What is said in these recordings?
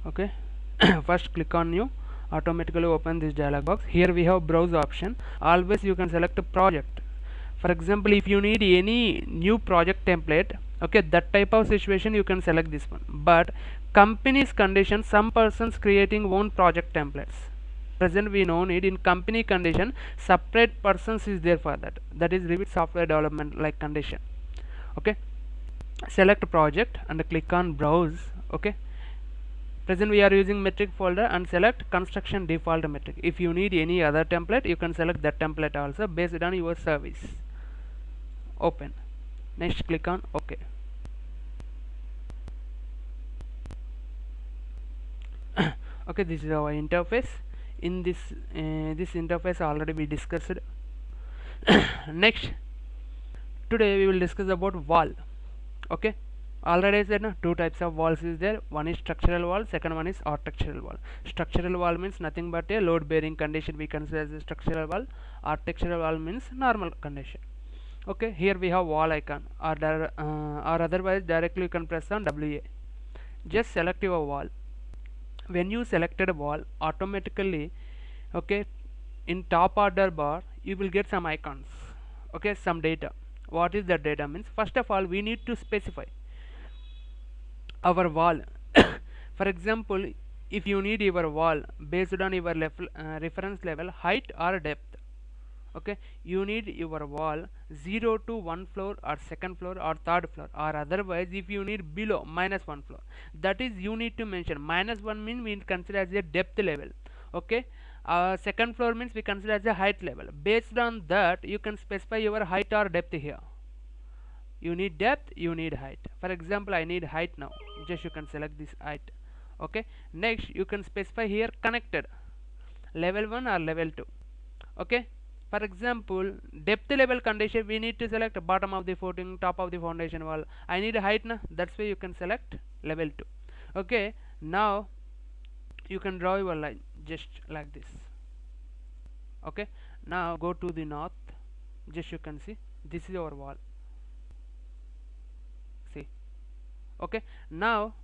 Okay. First click on new, automatically open this dialog box. Here we have browse option. Always you can select a project. For example, if you need any new project template, okay, that type of situation you can select this one. But company's condition, some persons creating own project templates, present we no need. In company condition, separate persons is there for that. That is Revit software development like condition. Okay, select project and click on browse. Okay, present we are using metric folder, and select construction default metric. If you need any other template, you can select that template also based on your service. Open. Next click on OK. Okay, this is our interface. In this interface already we discussed. Next, today we will discuss about wall. Okay, already I said two types of walls is there. One is structural wall, second one is architectural wall. Structural wall means nothing but a load bearing condition we consider as a structural wall. Architectural wall means normal condition. Okay, here we have wall icon, or otherwise directly you can press on WA. Just select your wall. When you selected a wall, automatically, okay, in top order bar you will get some icons, okay, some data. What is that data means? First of all, we need to specify our wall. For example, if you need your wall based on your reference level, height or depth, okay, you need your wall 0 to 1 floor or second floor or third floor, or otherwise if you need below -1 floor, that is you need to mention. -1 means we consider as a depth level. Okay, second floor means we consider as a height level. Based on that you can specify your height or depth here. You need depth, you need height. For example, I need height now, just you can select this height. Okay, next you can specify here connected level 1 or level 2. Okay, for example, depth level condition we need to select bottom of the footing, top of the foundation wall. I need a height na, that's why you can select level 2. Okay, now you can draw your line just like this. Okay, now go to the north, just you can see this is our wall. See, okay, now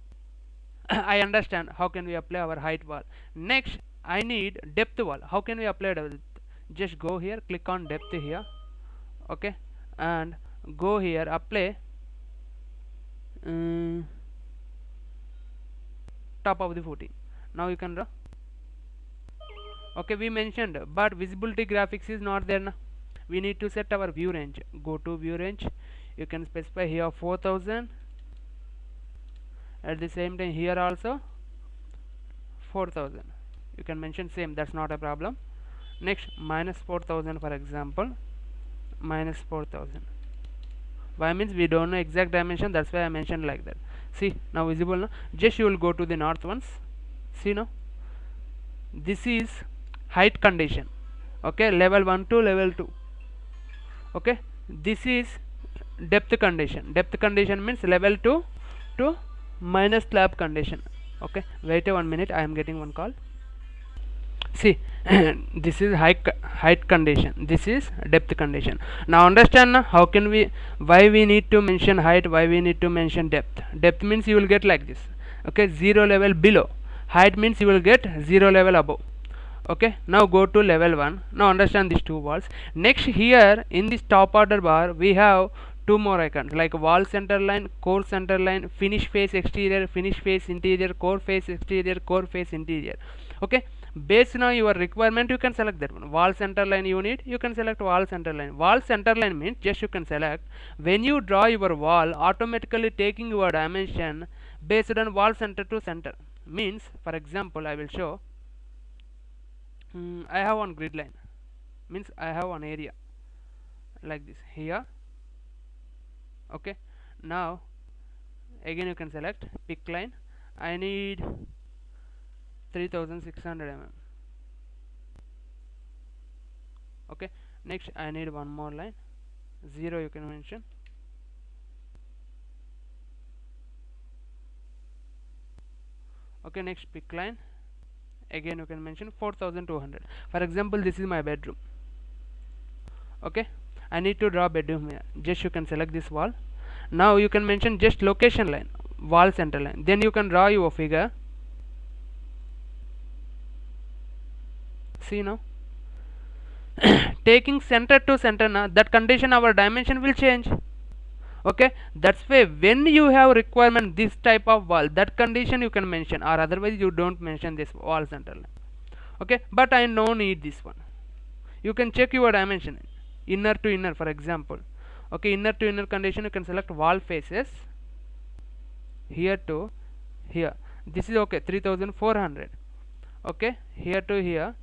I understand how can we apply our height wall. Next, I need depth wall. How can we apply it? Just go here, click on depth here. Okay, and go here, apply top of the footing. Now you can draw. Okay, we mentioned, but visibility graphics is not there now. We need to set our view range. Go to view range, you can specify here 4000. At the same time here also 4000, you can mention same, that's not a problem. Next, -4000 for example, -4000. Why means we don't know exact dimension, that's why I mentioned like that. See, now visible now. Just you will go to the north once. See now, this is height condition. Okay, level 1 to level 2. Okay, this is depth condition. Depth condition means level 2 to minus slab condition. Okay, wait a 1 minute, I am getting one call. See, this is height condition, this is depth condition. Now understand now how can we, why we need to mention height, why we need to mention depth. Depth means you will get like this. Okay, 0 level below. Height means you will get 0 level above. Okay, now go to level 1. Now understand these two walls. Next, here in this top order bar we have two more icons like wall center line, core center line, finish face exterior, finish face interior, core face exterior, core face interior. Okay, based on your requirement you can select that one. Wall center line you need, you can select wall center line. Wall center line means just you can select, when you draw your wall, automatically taking your dimension based on wall center to center. Means, for example, I will show. I have one grid line, means I have one area like this here. Okay, now again you can select pick line. I need 3600 mm. Okay, next I need one more line, 0 you can mention. Okay, next pick line, again you can mention 4200. For example, this is my bedroom. Okay, I need to draw bedroom here, just you can select this wall. Now you can mention just location line, wall center line, then you can draw your figure. See now, taking center to center now, that condition our dimension will change. Okay, that's why when you have requirement this type of wall, that condition you can mention, or otherwise you don't mention this wall center line. Okay, but I no need this one. You can check your dimension inner to inner, for example. Okay, inner to inner condition, you can select wall faces here to here. This is okay, 3400. Okay, here to here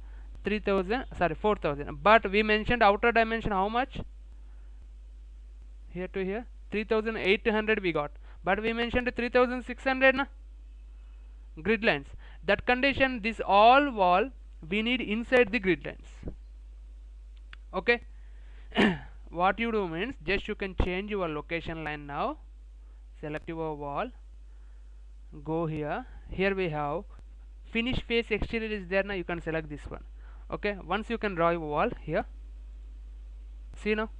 3000, sorry 4000, but we mentioned outer dimension how much? Here to here 3800 we got, but we mentioned 3600 na grid lines. That condition, this all wall we need inside the grid lines. Okay. What you do means, just you can change your location line now, select your wall, go here, here we have finish face exterior is there now, you can select this one. Okay, once you can draw your wall here, see now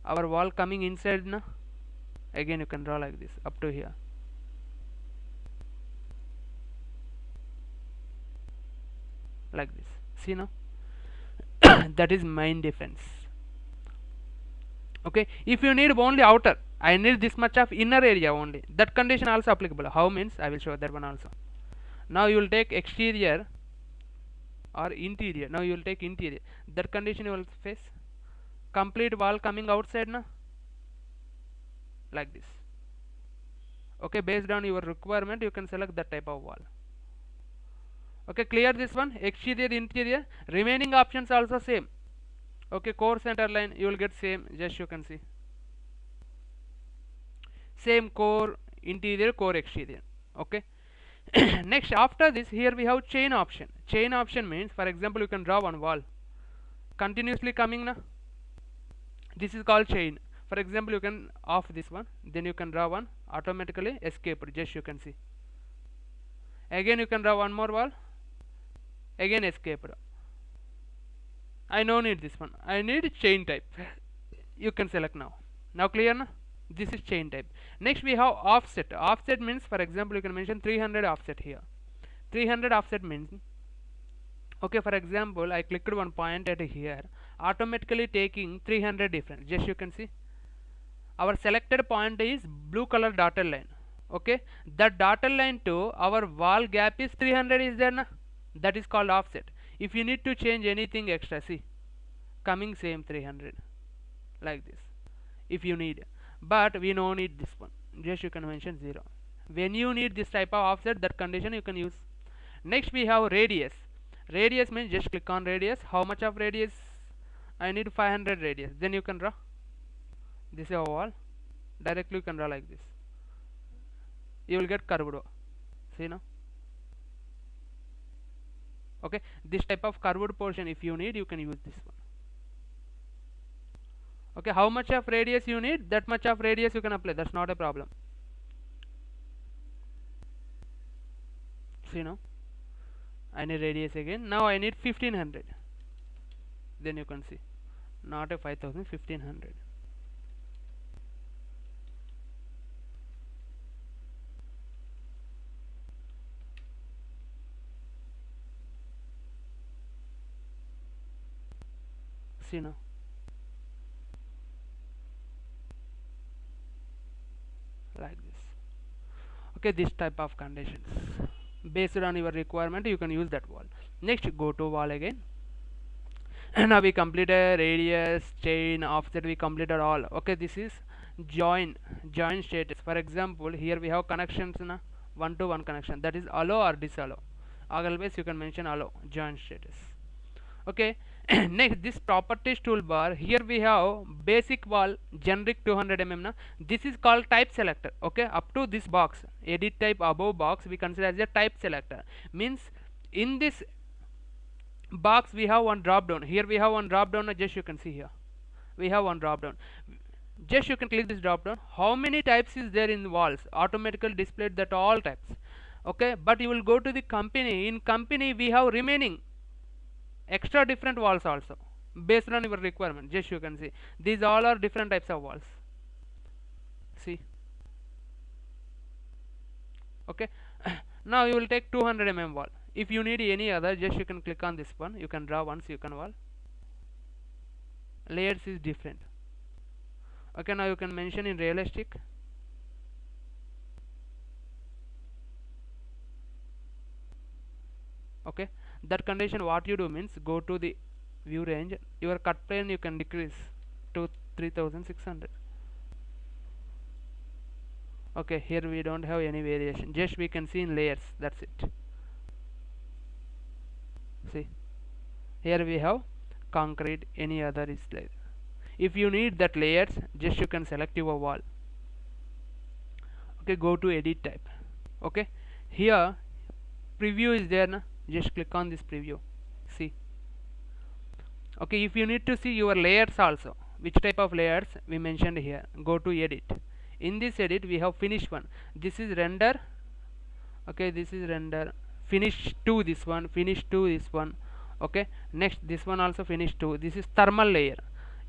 our wall coming inside now, again you can draw like this up to here. Like this, see now. That is main difference. Okay, if you need only outer, I need this much of inner area only, that condition also applicable. How means, I will show that one also. Now you will take exterior or interior, now you will take interior, that condition you will face complete wall coming outside now, like this. Okay, based on your requirement you can select that type of wall. Okay, clear this one, exterior interior, remaining options also same. Okay, core center line you will get same, just you can see same core interior, core exterior. Okay. Next, after this, here we have chain option. Chain option means, for example, you can draw one wall continuously coming na, this is called chain. For example, you can off this one, then you can draw one automatically escape, just you can see. Again you can draw one more wall, again escape. I no need this one, I need chain type. You can select now. Now clear na? This is chain type. Next we have offset. Offset means, for example, you can mention 300 offset here. 300 offset means, okay, for example, I clicked one point at here, automatically taking 300 different, just you can see. Our selected point is blue color dotted line. Okay, that dotted line to our wall gap is 300 is there na? That is called offset. If you need to change anything extra, see, coming same 300 like this if you need, but we no need this one, just you can mention 0. When you need this type of offset, that condition you can use. Next we have radius. Radius means, just click on radius, how much of radius? I need 500 radius, then you can draw. This is a wall, directly you can draw like this, you will get curved, see now. Okay, this type of curved portion if you need, you can use this one. Okay, how much of radius you need, that much of radius you can apply, that's not a problem. See now, I need radius again, now I need 1500, then you can see, not a 5000, 1500. See now, like this. Okay, this type of conditions, based on your requirement you can use that wall. Next, go to wall again. And now we completed radius, chain, offset, we completed all. Okay, this is join status. For example, here we have connections na, one to one connection, that is allow or disallow. Always you can mention allow, join status. Okay. Next, this properties toolbar, here we have basic wall, generic 200 mm na, this is called type selector. Okay, up to this box, edit type above box, we consider as a type selector. Means in this box we have one drop down, here we have one drop down, just you can see here we have one drop down, just you can click this drop down, how many types is there in walls, automatically displayed that all types. Okay, but you will go to the company, in company we have remaining extra different walls also, based on your requirement, just you can see these all are different types of walls, see. Okay. Now you will take 200 mm wall, If you need any other, just you can click on this one, you can draw one silicon wall. Layers is different. Okay, now you can mention in realistic. Okay, that condition what you do means go to the view range, your cut plane you can decrease to 3600. Okay, here we don't have any variation, just we can see in layers, that's it. See, here we have concrete, any other is layer. If you need that layers, just you can select your wall. Okay, go to edit type. Okay, here preview is there na? Just click on this preview. See, okay, if you need to see your layers also, which type of layers we mentioned here, go to edit. In this edit we have finish one, this is render. Okay, this is render finish 2, this one finish 2, this one. Okay, next this one also finish 2, this is thermal layer.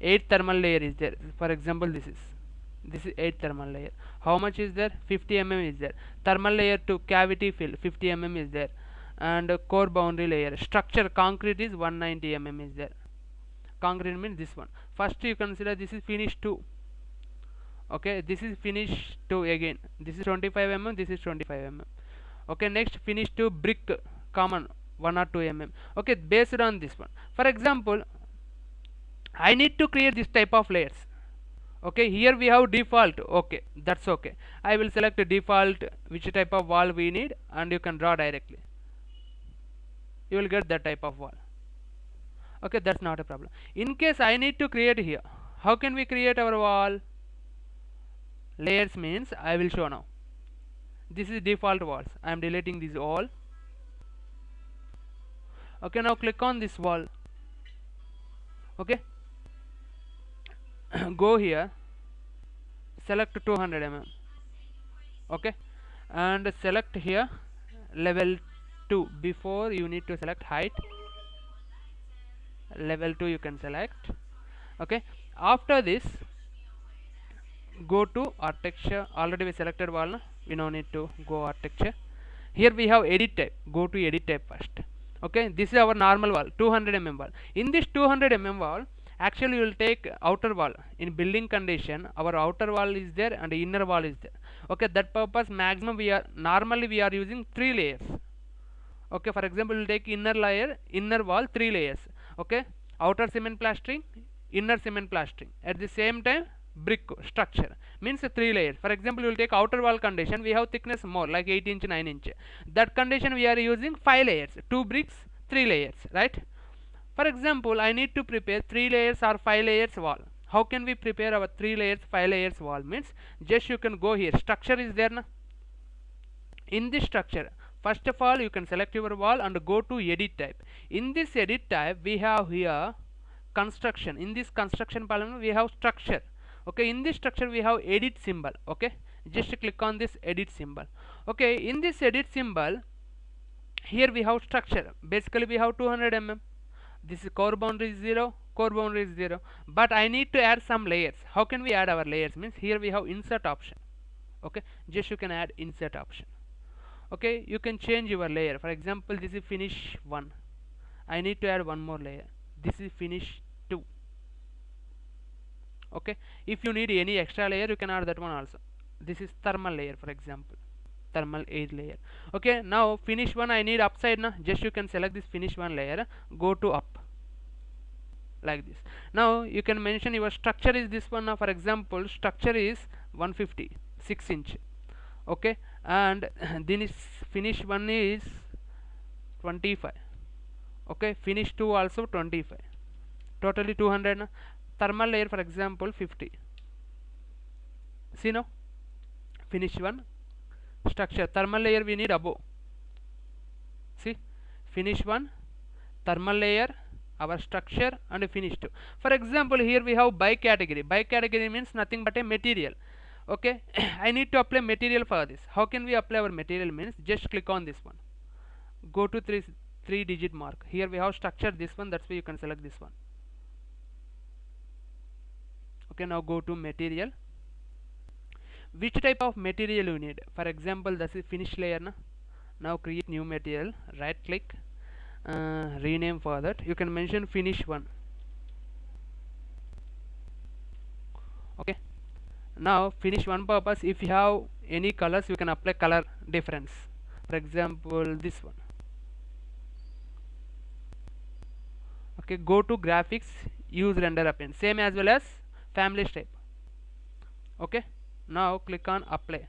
8 thermal layer is there, for example this is 8 thermal layer. How much is there? 50 mm is there. Thermal layer to cavity fill 50 mm is there, and core boundary layer structure concrete is 190 mm is there. Concrete means this one. First you consider this is finish 2. Okay, this is finish 2 again, this is 25 mm, this is 25 mm. Okay, next finish 2 brick common 1 or 2 mm. Okay, based on this one, for example I need to create this type of layers. Okay, here we have default. Okay, that's okay, I will select default which type of wall we need, and you can draw directly, you will get that type of wall. Okay, that's not a problem. In case I need to create here, how can we create our wall? Layers means I will show now. This is default walls, I am deleting this all. Okay, now click on this wall. Okay, go here, select 200 mm. Okay, and select here level 2. Before you need to select height, level 2 you can select. Okay, after this go to architecture. Already we selected wall na? We no need to go architecture. Here we have edit type, go to edit type first. Okay, this is our normal wall, 200 mm wall. In this 200 mm wall, actually you will take outer wall. In building condition, our outer wall is there and inner wall is there. Okay, that purpose maximum we are normally we are using 3 layers. Okay, for example we will take inner layer, inner wall 3 layers. Okay, outer cement plastering, inner cement plastering, at the same time brick structure means 3 layers. For example you will take outer wall condition, we have thickness more like 8 inch 9 inch, that condition we are using 5 layers, 2 bricks 3 layers, right? For example I need to prepare 3 layers or 5 layers wall. How can we prepare our 3 layers 5 layers wall? Means just you can go here, structure is there na? In this structure, first of all you can select your wall and go to edit type. In this edit type we have here construction. In this construction column we have structure. Okay, in this structure we have edit symbol. Okay, just click on this edit symbol. Okay, in this edit symbol here we have structure, basically we have 200 mm. This is core boundary is 0, core boundary is 0, but I need to add some layers. How can we add our layers? Means here we have insert option. Okay, just you can add insert option. Okay, you can change your layer. For example this is finish 1, I need to add one more layer, this is finish 2. Okay, if you need any extra layer you can add that one also. This is thermal layer, for example thermal 8 layer. Okay, now finish 1 I need upside na, just you can select this finish 1 layer, go to up like this. Now you can mention your structure is this one. Now for example structure is 150 6 inch. Okay, and then is finish 1 is 25. Okay, finish 2 also 25, totally 200 na. Thermal layer for example 50. See now, finish 1 structure, thermal layer we need above. See, finish 1 thermal layer, our structure, and finish 2. For example here we have by category. By category means nothing but a material. Okay, I need to apply material for this. How can we apply our material? Means just click on this one, go to 3 digit mark. Here we have structure, this one, that's why you can select this one. Okay, now go to material. Which type of material you need? For example this is finish layer na? Now create new material, right click, rename for that. You can mention finish one. Okay, now finish one purpose, if you have any colors you can apply color difference. For example, this one. Okay, go to graphics, use render append, same as well as family type. Okay, now click on apply.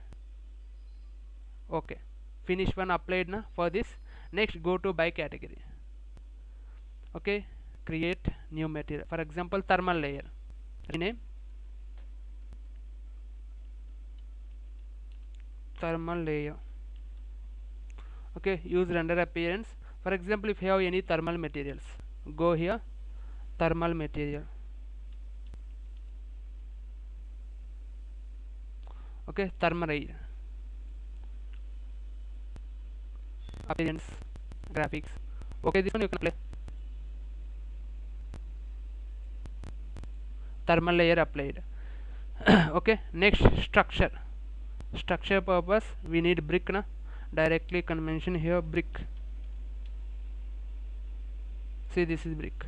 Okay, finish one applied na for this. Next go to by category. Okay, create new material, for example thermal layer, rename thermal layer. Okay, use render appearance. For example, if you have any thermal materials, go here, thermal material. Okay, thermal layer, appearance, graphics. Okay, this one you can play. Thermal layer applied. Okay, next structure. Structure purpose we need brick na, directly can mention here brick. See, this is brick.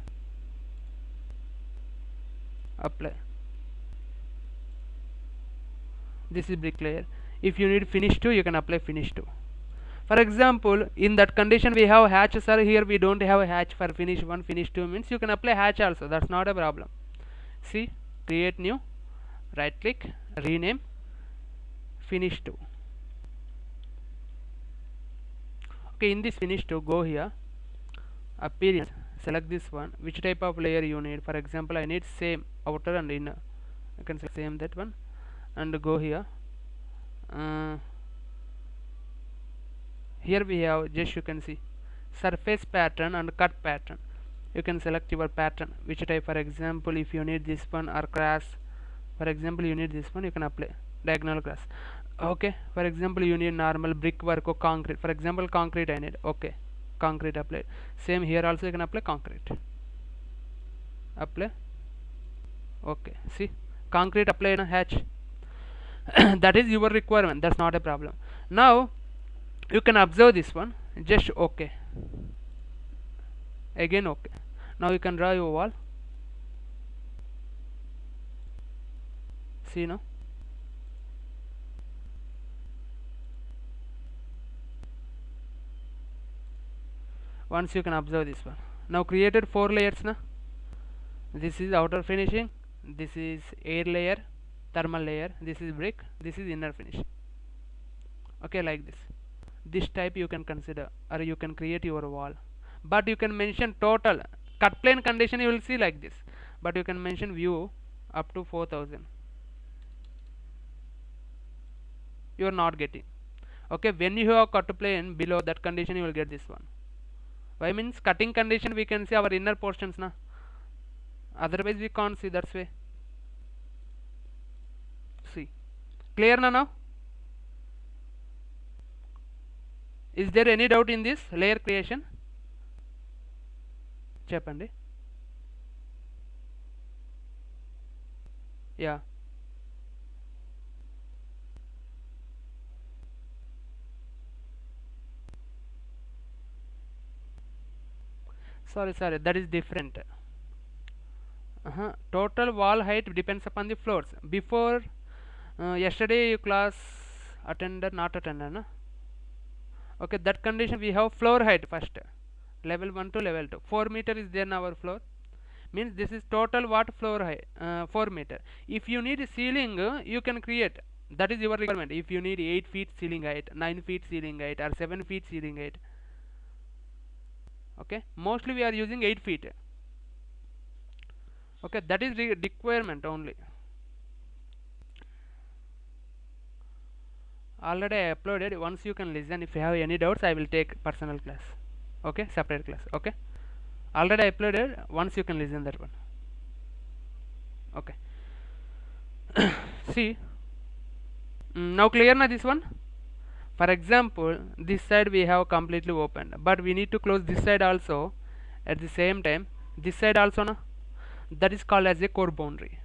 Apply. This is brick layer. If you need finish 2 you can apply finish 2. For example, in that condition we have hatches are here, we don't have a hatch for finish 1, finish 2 means you can apply hatch also, that's not a problem. See, create new, right click, rename finish 2. Okay, in this finish 2 go here, appearance, select this one, which type of layer you need. For example, I need same outer and inner, I can select same that one and go here. Here we have, just you can see surface pattern and cut pattern. You can select your pattern, which type. For example, if you need this one or cross, for example you need this one, you can apply diagonal cross. Okay, for example you need normal brickwork or concrete, for example concrete I need. Okay, concrete apply. Same here also you can apply concrete, apply. Okay, see, concrete apply in a hatch. That is your requirement, that's not a problem. Now you can observe this one, just okay, again okay. Now you can draw your wall. See now, once you can observe this one. Now created 4 layers na. This is outer finishing, this is air layer, thermal layer, this is brick, this is inner finishing. Okay, like this type you can consider, or you can create your wall. But you can mention total cut plane condition, you will see like this, but you can mention view up to 4000. You are not getting. Okay, when you have cut plane below that condition you will get this one. Why means cutting condition we can see our inner portions na, otherwise we can't see, that's way. See, clear na now? Is there any doubt in this layer creation? Cheppandi. Yeah, sorry, that is different. Total wall height depends upon the floors. Before yesterday you class attended, not attended na? Okay, that condition we have floor height first, level 1 to level 2, 4 meter is there in our floor, means this is total what floor height, 4 meter. If you need ceiling you can create, that is your requirement. If you need 8 feet ceiling height, 9 feet ceiling height, or 7 feet ceiling height. Okay, mostly we are using 8 feet. Okay, that is requirement only. Already I uploaded, once you can listen. If you have any doubts I will take personal class. Okay, separate class. Okay, already I uploaded, once you can listen that one. Okay. See, now clear na this one? For example, this side we have completely opened, but we need to close this side also at the same time, this side also na, that is called as a core boundary.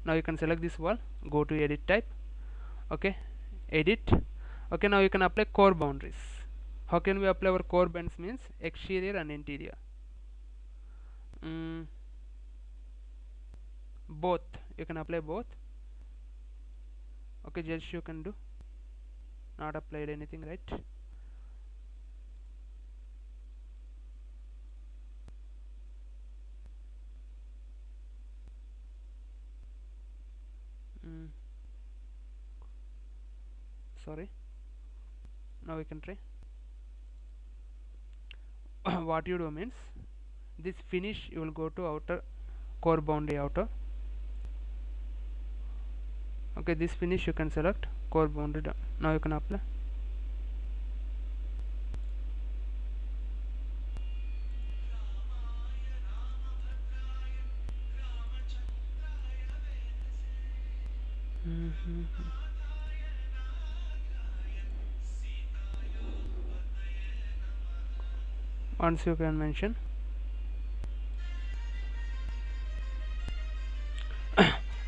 Now you can select this wall, go to edit type. Okay, edit. Okay, now you can apply core boundaries. How can we apply our core bends means exterior and interior. Both, you can apply both. Okay, just you can do, not applied anything, right? Sorry, now we can try. What you do means this finish, you will go to outer core boundary outer. Okay, this finish you can select core boundary down. Now you can apply. Once you can mention.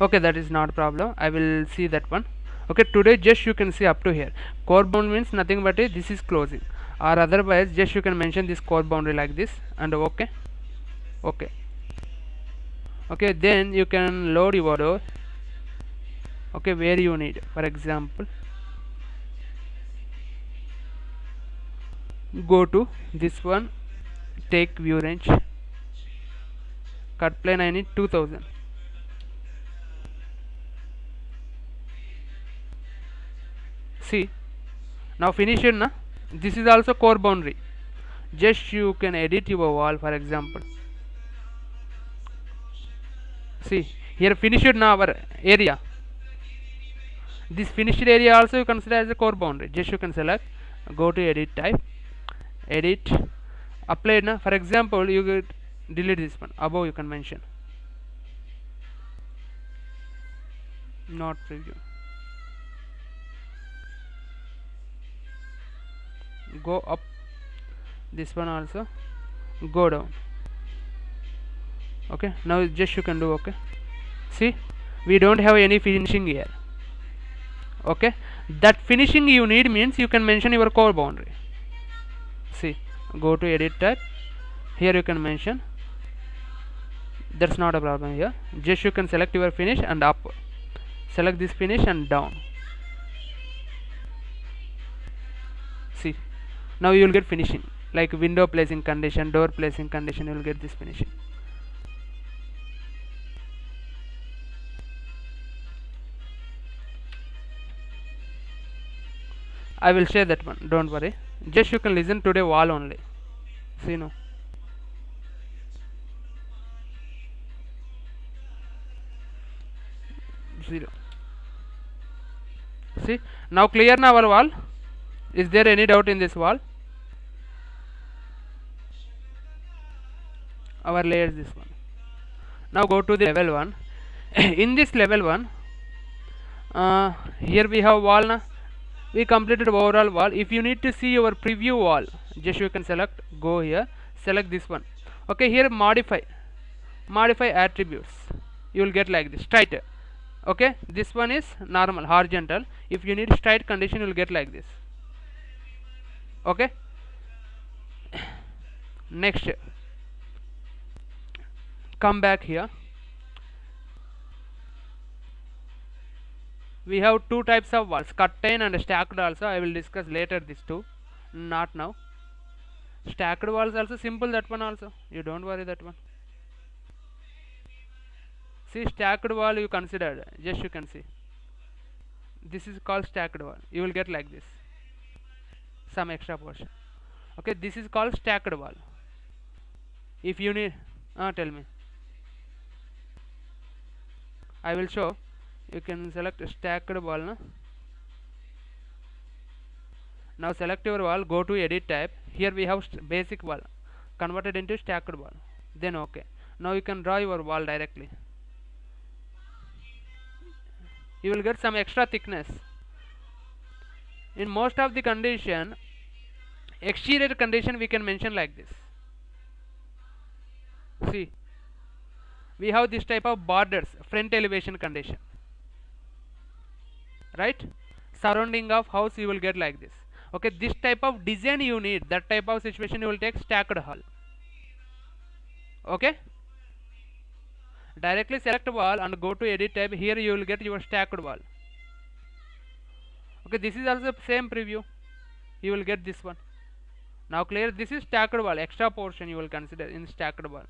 Okay, that is not a problem, I will see that one. Okay, today just you can see up to here. Core boundary means nothing but this is closing, or otherwise just you can mention this core boundary like this and okay. Okay, then you can load your door. Okay, where you need, for example, go to this one, take view range, cut plane I need 2000. See, now finish it na. This is also core boundary, just you can edit your wall, for example. See here, finish it now our area. This finished area also you consider as a core boundary, just you can select, go to edit type, edit, apply na. For example, you get delete this one, above you can mention, not preview. Go up, this one also, go down. Okay, now just you can do okay. See, we don't have any finishing here. Okay, that finishing you need means you can mention your core boundary. See, go to edit type, here you can mention, that's not a problem here. Just you can select your finish and up, select this finish and down. See, now you will get finishing, like window placing condition, door placing condition, you will get this finishing. I will share that one, don't worry. Just you can listen today wall only. See now. Zero. See, now clear now our wall. Is there any doubt in this wall? Our layer is this one. Now go to the level 1. In this level 1, here we have wall na. We completed overall wall. If you need to see your preview wall, just you can select, go here, select this one. Okay, here modify attributes, you will get like this, straight. Okay, this one is normal, horizontal. If you need straight condition, you will get like this. Okay, next come back here. We have two types of walls, curtain and stacked also. I will discuss later these two, not now. Stacked walls also simple, that one also, you don't worry that one. See, stacked wall you considered, just you can see, this is called stacked wall, you will get like this, some extra portion. Okay, this is called stacked wall. If you need, tell me, I will show. You can select stacked wall na? Now select your wall, go to edit type. Here we have basic wall converted into stacked wall, then okay. Now you can draw your wall directly. You will get some extra thickness. In most of the condition, exterior condition we can mention like this. See, we have this type of borders, front elevation condition, right? Surrounding of house you will get like this. Okay, this type of design you need, that type of situation you will take stacked wall. Okay, directly select wall and go to edit tab. Here you will get your stacked wall. Okay, this is also same preview, you will get this one. Now clear, this is stacked wall, extra portion you will consider in stacked wall.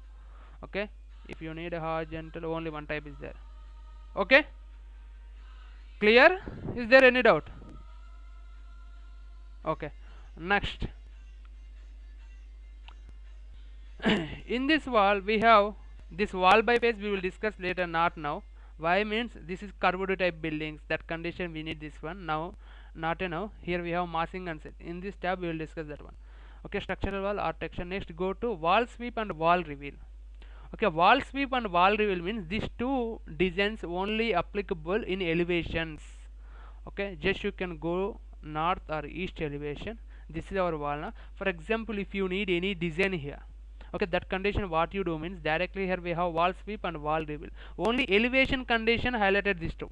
Okay, if you need a horizontal, only one type is there. Okay, clear, is there any doubt? Okay, next in this wall we have this wall by face, we will discuss later, not now. Why means this is curved type buildings, that condition we need this one now, not a now. Here we have massing and set, in this tab we will discuss that one. Okay, structural wall architecture. Next go to wall sweep and wall reveal. Okay, wall sweep and wall reveal means these two designs only applicable in elevations. Okay, just you can go north or east elevation. This is our wall now. For example, if you need any design here, okay, that condition what you do means directly here we have wall sweep and wall reveal. Only elevation condition highlighted these two.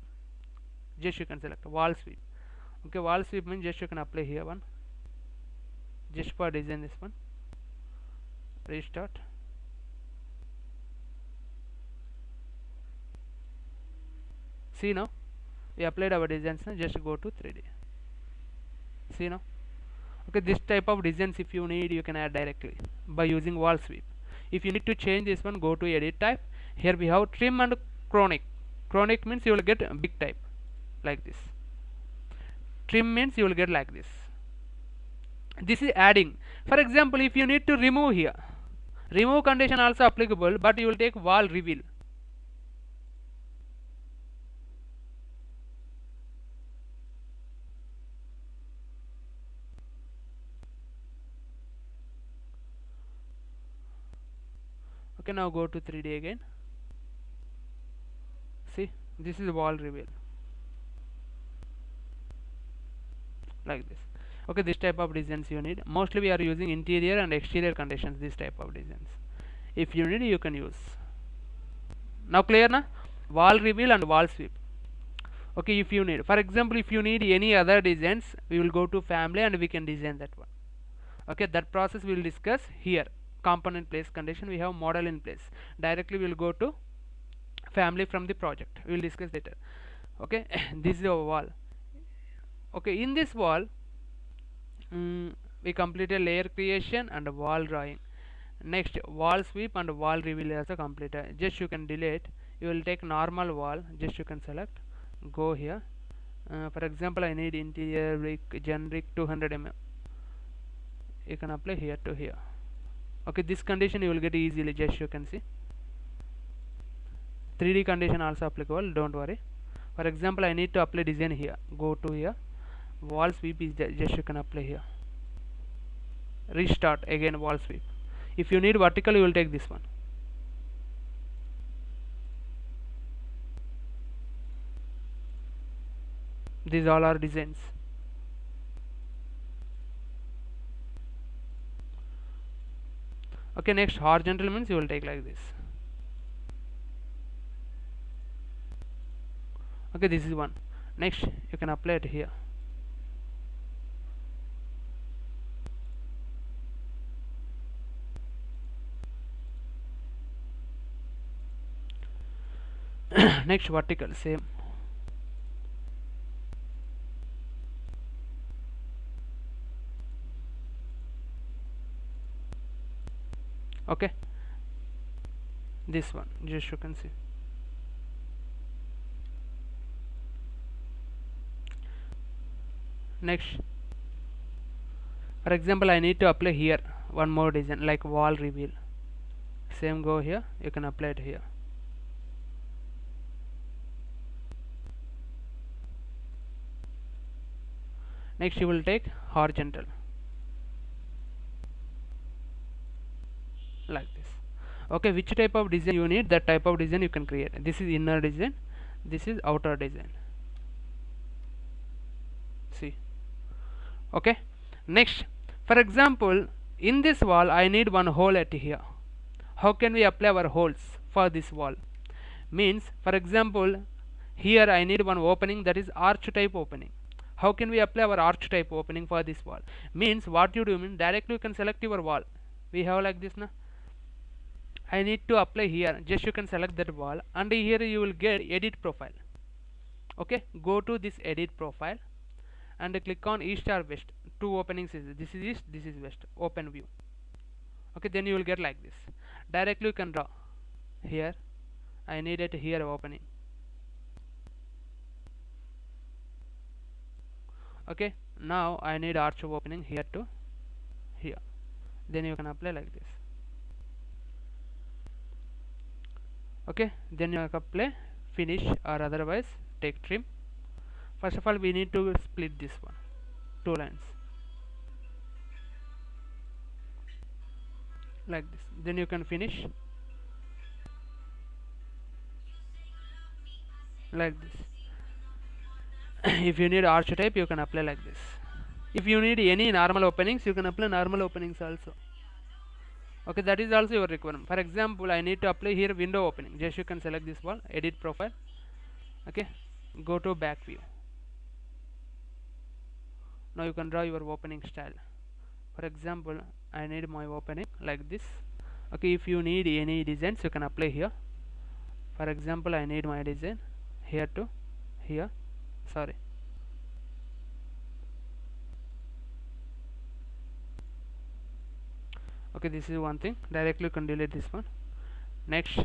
Just you can select wall sweep. Okay, wall sweep means just you can apply here one. Just for design this one. Restart. See now, we applied our designs now. Just go to 3D. See now. Okay, this type of designs if you need you can add directly by using wall sweep. If you need to change this one, go to edit type. Here we have trim and chronic. Chronic means you will get a big type like this. Trim means you will get like this. This is adding. For example, if you need to remove here, remove condition also applicable, but you will take wall reveal. Okay, now go to 3D again. See, this is wall reveal like this. Okay, this type of designs you need. Mostly we are using interior and exterior conditions, this type of designs. If you need you can use. Now clear na? Wall reveal and wall sweep. Okay, if you need, for example, if you need any other designs, we will go to family and we can design that one. Okay, that process we will discuss here. Component place condition, we have model in place. Directly we will go to family from the project, we will discuss later. Okay, this is our wall. Okay, in this wall we completed layer creation and wall drawing. Next wall sweep and wall reveal also completed. Just you can delete, you will take normal wall. Just you can select, go here. For example, I need interior brick generic 200 mm. You can apply here to here. Okay, this condition you will get easily. Just you can see 3D condition also applicable, don't worry. For example, I need to apply design here, go to here, wall sweep is there. Just you can apply here, restart again wall sweep. If you need vertical you will take this one. These all are designs. Okay, next horizontal means you will take like this. Okay, this is one. Next you can apply it here. Next vertical, same. Okay, this one just you can see. Next, for example, I need to apply here one more design like wall reveal. Same, go here, you can apply it here. Next you will take horizontal like this. Okay, which type of design you need, that type of design you can create. This is inner design, this is outer design. See. Okay, next, for example, in this wall I need one hole at here. How can we apply our holes for this wall? Means, for example, here I need one opening, that is arch type opening. How can we apply our arch type opening for this wall? Means what you do mean directly you can select your wall. We have like this now. I need to apply here. Just you can select that wall, and here you will get edit profile. Okay, go to this edit profile and click on east or west. Two openings is this is east, this is west. Open view. Okay, then you will get like this. Directly you can draw here. I need it here opening. Okay, now I need arch opening here to here. Then you can apply like this. Okay, then you can apply finish or otherwise take trim. First of all, we need to split this one, two lines like this. Then you can finish like this. If you need arch type, you can apply like this. If you need any normal openings, you can apply normal openings also. Okay, that is also your requirement. For example, I need to apply here window opening. Just you can select this one, edit profile. Okay, go to back view. Now you can draw your opening style. For example, I need my opening like this. Okay, if you need any designs, you can apply here. For example, I need my design here to here. Sorry. Okay, this is one thing. Directly you can delete this one. Next,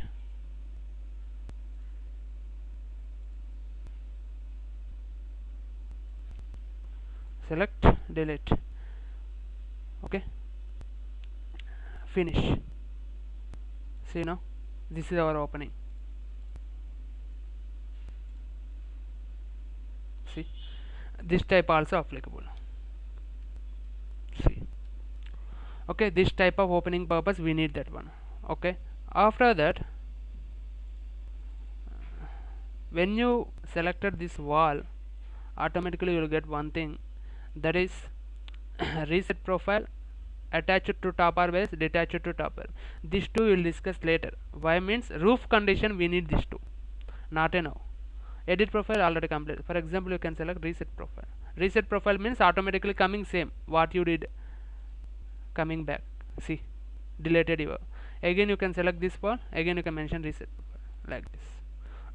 select, delete. Okay, finish. See now, this is our opening. See, this type also applicable. See, okay, this type of opening purpose we need that one. Okay, after that, when you selected this wall, automatically you will get one thing, that is reset profile, attached to topper base, detached to topper. These two we will discuss later. Why means roof condition we need these two, not a now. Edit profile already complete. For example, you can select reset profile. Reset profile means automatically coming same what you did, coming back. See, deleted your. Again you can select this one. Again you can mention reset profile like this.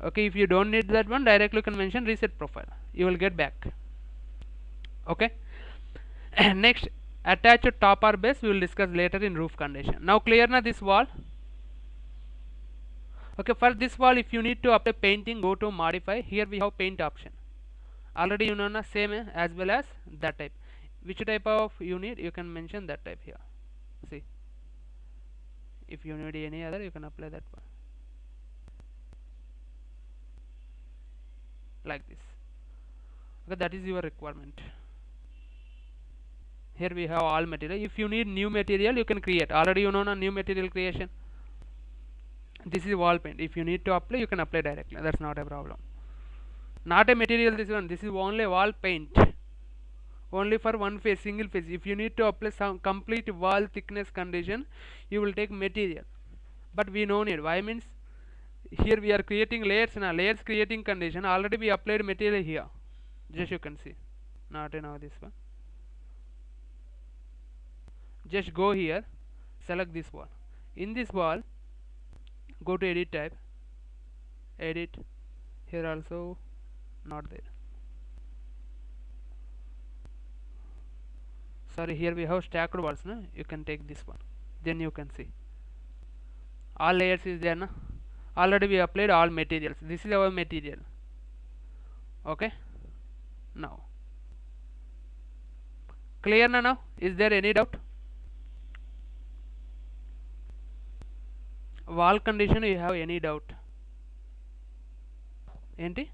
Okay, if you don't need that one, directly you can mention reset profile. You will get back. Okay. Next, attached top or base we will discuss later in roof condition. Now clear na this wall. Okay, for this wall if you need to apply painting, go to modify. Here we have paint option. Already you know na same as well as that type. Which type of you need, you can mention that type here. See, if you need any other, you can apply that one like this. Okay, that is your requirement. Here we have all material. If you need new material, you can create. Already you know na new material creation. This is wall paint. If you need to apply, you can apply directly. That's not a problem. Not a material this one. This is only wall paint. Only for one phase, single phase. If you need to apply some complete wall thickness condition, you will take material. But we no need. Why means here we are creating layers now. Layers creating condition. Already we applied material here. Just you can see. Not now this one. Just go here. Select this wall. In this wall, go to edit type. Edit. Here also not there. Sorry, here we have stacked walls. No? You can take this one. Then you can see. All layers is there. No? Already we applied all materials. This is our material. Okay. Now. Clear now? Is there any doubt? Wall condition you have any doubt? Enti?